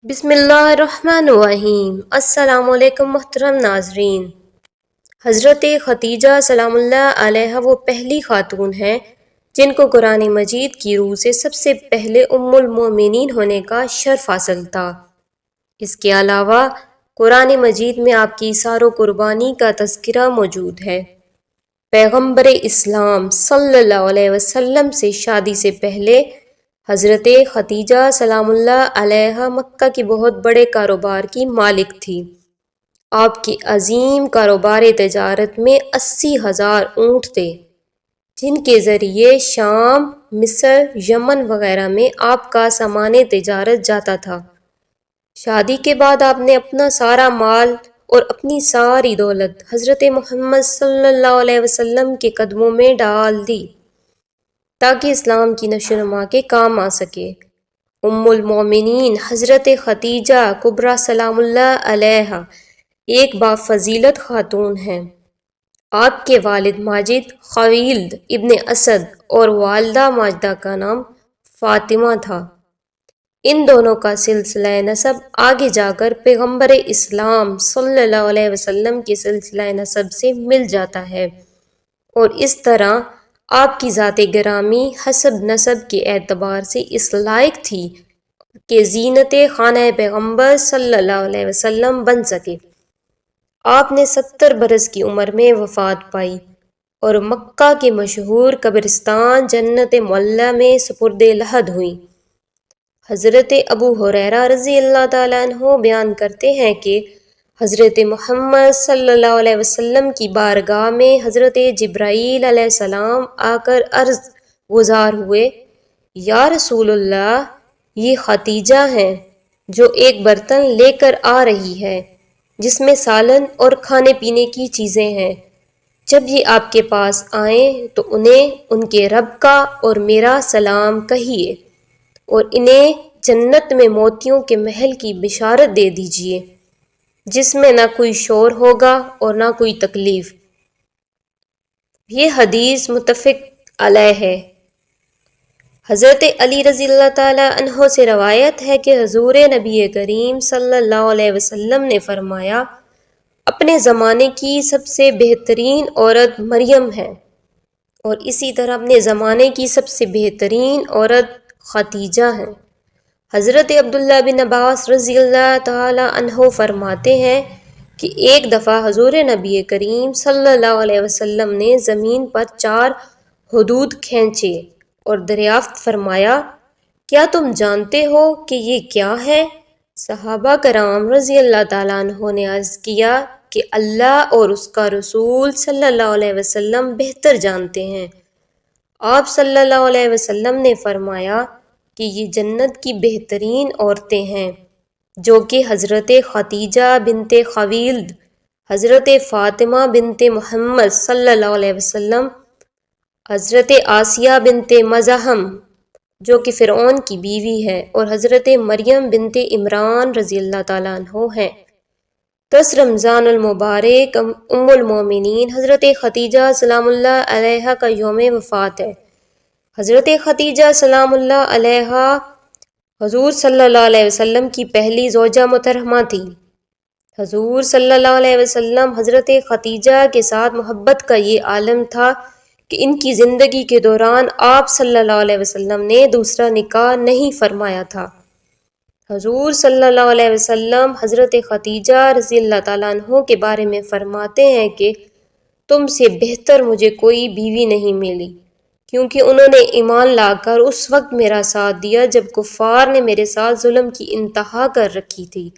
بسم اللہ الرحمن الرحیم۔ السلام علیکم محترم ناظرین۔ حضرت ختیجہ سلام اللہ علیہ وہ پہلی خاتون ہیں جن کو قرآن مجید کی روح سے سب سے پہلے ام المومنین ہونے کا شرف حاصل تھا۔ اس کے علاوہ قرآن مجید میں آپ کی ایثار و قربانی کا تذکرہ موجود ہے۔ پیغمبر اسلام صلی اللہ علیہ وسلم سے شادی سے پہلے حضرت ختیجہ سلام اللہ علیہ مکہ کے بہت بڑے کاروبار کی مالک تھی۔ آپ کے عظیم کاروبار تجارت میں 80,000 اونٹ تھے جن کے ذریعے شام، مصر، یمن وغیرہ میں آپ کا سامان تجارت جاتا تھا۔ شادی کے بعد آپ نے اپنا سارا مال اور اپنی ساری دولت حضرت محمد صلی اللہ علیہ وسلم کے قدموں میں ڈال دی تاکہ اسلام کی نشو و نما کے کام آ سکے۔ ام المومنین حضرت ختیجہ کبریٰ سلام اللہ علیہ ایک بافضیلت خاتون ہیں۔ آپ کے والد ماجد خویلد ابن اسد اور والدہ ماجدہ کا نام فاطمہ تھا۔ ان دونوں کا سلسلہ نسب آگے جا کر پیغمبر اسلام صلی اللہ علیہ وسلم کے سلسلہ نسب سے مل جاتا ہے، اور اس طرح آپ کی ذات گرامی حسب نسب کے اعتبار سے اس لائق تھی کہ زینت خانہ پیغمبر صلی اللہ علیہ وسلم بن سکے۔ آپ نے 70 برس کی عمر میں وفات پائی اور مکہ کے مشہور قبرستان جنت معلیٰ میں سپرد لحد ہوئیں۔ حضرت ابو ہریرہ رضی اللہ تعالیٰ عنہ بیان کرتے ہیں کہ حضرت محمد صلی اللہ علیہ وسلم کی بارگاہ میں حضرت جبرائیل علیہ السلام آ کر عرض گزار ہوئے، یا رسول اللہ، یہ ختیجہ ہیں جو ایک برتن لے کر آ رہی ہے جس میں سالن اور کھانے پینے کی چیزیں ہیں۔ جب یہ آپ کے پاس آئیں تو انہیں ان کے رب کا اور میرا سلام کہیے، اور انہیں جنت میں موتیوں کے محل کی بشارت دے دیجیے جس میں نہ کوئی شور ہوگا اور نہ کوئی تکلیف۔ یہ حدیث متفق علیہ ہے۔ حضرت علی رضی اللہ تعالیٰ عنہ سے روایت ہے کہ حضور نبی کریم صلی اللہ علیہ وسلم نے فرمایا، اپنے زمانے کی سب سے بہترین عورت مریم ہے، اور اسی طرح اپنے زمانے کی سب سے بہترین عورت ختیجہ ہیں۔ حضرت عبداللہ بن عباس رضی اللہ تعالیٰ عنہ فرماتے ہیں کہ ایک دفعہ حضور نبی کریم صلی اللہ علیہ وسلم نے زمین پر 4 حدود کھینچے اور دریافت فرمایا، کیا تم جانتے ہو کہ یہ کیا ہے؟ صحابہ کرام رضی اللہ تعالیٰ عنہ نے عرض کیا کہ اللہ اور اس کا رسول صلی اللہ علیہ وسلم بہتر جانتے ہیں۔ آپ صلی اللہ علیہ وسلم نے فرمایا کہ یہ جنت کی بہترین عورتیں ہیں، جو کہ حضرت ختیجہ بنت خویلد، حضرت فاطمہ بنت محمد صلی اللہ علیہ وسلم، حضرت آسیہ بنت مزاحم جو کہ فرعون کی بیوی ہے، اور حضرت مریم بنت عمران رضی اللہ تعالیٰ عنہ ہیں۔ 10 رمضان المبارک ام المومنین حضرت ختیجہ سلام اللہ علیہ کا یوم وفات ہے۔ حضرت ختیجہ سلام اللہ علیہ حضور صلی اللہ علیہ وسلم کی پہلی زوجہ محترمہ تھی۔ حضور صلی اللہ علیہ وسلم حضرت ختیجہ کے ساتھ محبت کا یہ عالم تھا کہ ان کی زندگی کے دوران آپ صلی اللہ علیہ وسلم نے دوسرا نکاح نہیں فرمایا تھا۔ حضور صلی اللہ علیہ وسلم حضرت ختیجہ رضی اللہ تعالیٰ عنہ کے بارے میں فرماتے ہیں کہ تم سے بہتر مجھے کوئی بیوی نہیں ملی، کیونکہ انہوں نے ایمان لا کر اس وقت میرا ساتھ دیا جب کفار نے میرے ساتھ ظلم کی انتہا کر رکھی تھی۔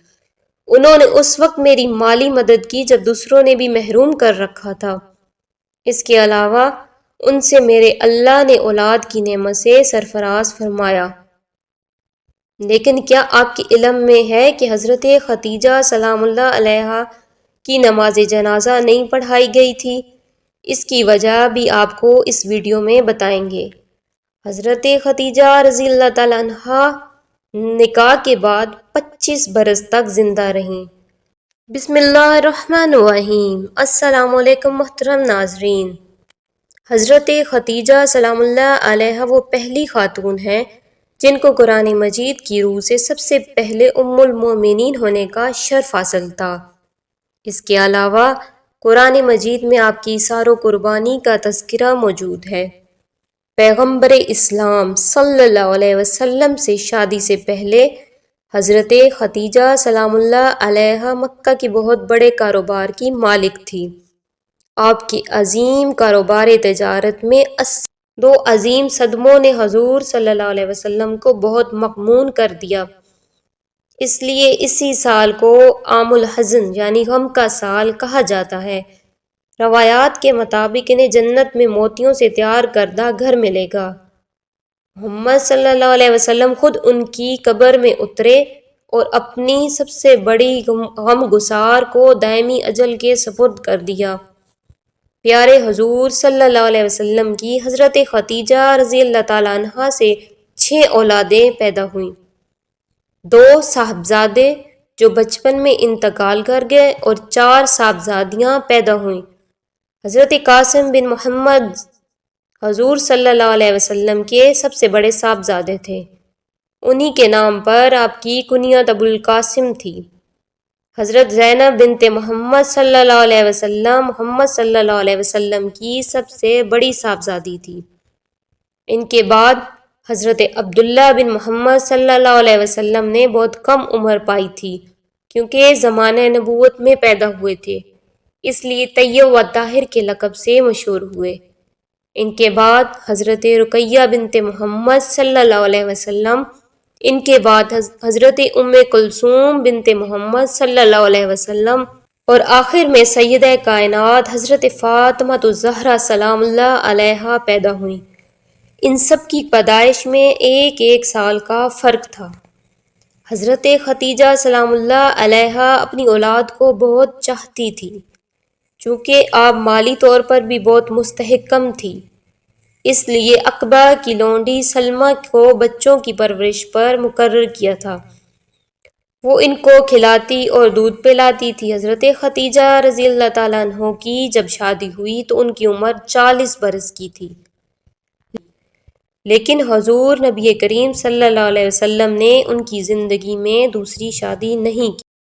انہوں نے اس وقت میری مالی مدد کی جب دوسروں نے بھی محروم کر رکھا تھا۔ اس کے علاوہ ان سے میرے اللہ نے اولاد کی نعمت سے سرفراز فرمایا۔ لیکن کیا آپ کے علم میں ہے کہ حضرت ختیجہ سلام اللہ علیہ کی نماز جنازہ نہیں پڑھائی گئی تھی؟ اس کی وجہ بھی آپ کو اس ویڈیو میں بتائیں گے۔ حضرت ختیجہ رضی اللہ تعالیٰ عنہ نکاح کے بعد 25 برس تک زندہ رہیں۔ بسم اللہ الرحمن الرحیم۔ السلام علیکم محترم ناظرین۔ حضرت ختیجہ سلام اللہ علیہ وہ پہلی خاتون ہیں جن کو قرآن مجید کی روح سے سب سے پہلے ام المومنین ہونے کا شرف حاصل تھا۔ اس کے علاوہ قرآن مجید میں آپ کی ایثار و قربانی کا تذکرہ موجود ہے۔ پیغمبر اسلام صلی اللہ علیہ وسلم سے شادی سے پہلے حضرت خدیجہ سلام اللہ علیہا مکہ کے بہت بڑے کاروبار کی مالک تھی۔ آپ کی عظیم کاروبار تجارت میں دو عظیم صدموں نے حضور صلی اللہ علیہ وسلم کو بہت مغمون کر دیا۔ اس لیے اسی سال کو عام الحزن یعنی غم کا سال کہا جاتا ہے۔ روایات کے مطابق انہیں جنت میں موتیوں سے تیار کردہ گھر ملے گا۔ محمد صلی اللہ علیہ وسلم خود ان کی قبر میں اترے اور اپنی سب سے بڑی غم گسار کو دائمی اجل کے سپرد کر دیا۔ پیارے حضور صلی اللہ علیہ وسلم کی حضرت خدیجہ رضی اللہ تعالیٰ عنہا سے 6 اولادیں پیدا ہوئیں۔ 2 صاحبزادے جو بچپن میں انتقال کر گئے اور 4 صاحبزادیاں پیدا ہوئیں۔ حضرت قاسم بن محمد حضور صلی اللہ علیہ وسلم کے سب سے بڑے صاحبزادے تھے۔ انہی کے نام پر آپ کی کنیت ابو القاسم تھی۔ حضرت زینب بنت محمد صلی اللہ علیہ وسلم محمد صلی اللہ علیہ وسلم کی سب سے بڑی صاحبزادی تھی۔ ان کے بعد حضرت عبداللہ بن محمد صلی اللہ علیہ وسلم نے بہت کم عمر پائی تھی کیونکہ زمانہ نبوت میں پیدا ہوئے تھے، اس لیے طیب و طاہر کے لقب سے مشہور ہوئے۔ ان کے بعد حضرت رقیہ بنت محمد صلی اللہ علیہ وسلم، ان کے بعد حضرت ام کلثوم بنت محمد صلی اللہ علیہ وسلم اور آخر میں سیدہ کائنات حضرت فاطمہ الزہرا سلام اللہ علیہا پیدا ہوئیں۔ ان سب کی پیدائش میں 1 سال کا فرق تھا۔ حضرت خدیجہ سلام اللہ علیہا اپنی اولاد کو بہت چاہتی تھی، چونکہ آپ مالی طور پر بھی بہت مستحکم تھی، اس لیے عقبہ کی لونڈی سلمہ کو بچوں کی پرورش پر مقرر کیا تھا۔ وہ ان کو کھلاتی اور دودھ پلاتی تھی۔ حضرت خدیجہ رضی اللہ تعالیٰ عنہ کی جب شادی ہوئی تو ان کی عمر 40 برس کی تھی، لیکن حضور نبی کریم صلی اللہ علیہ وسلم نے ان کی زندگی میں دوسری شادی نہیں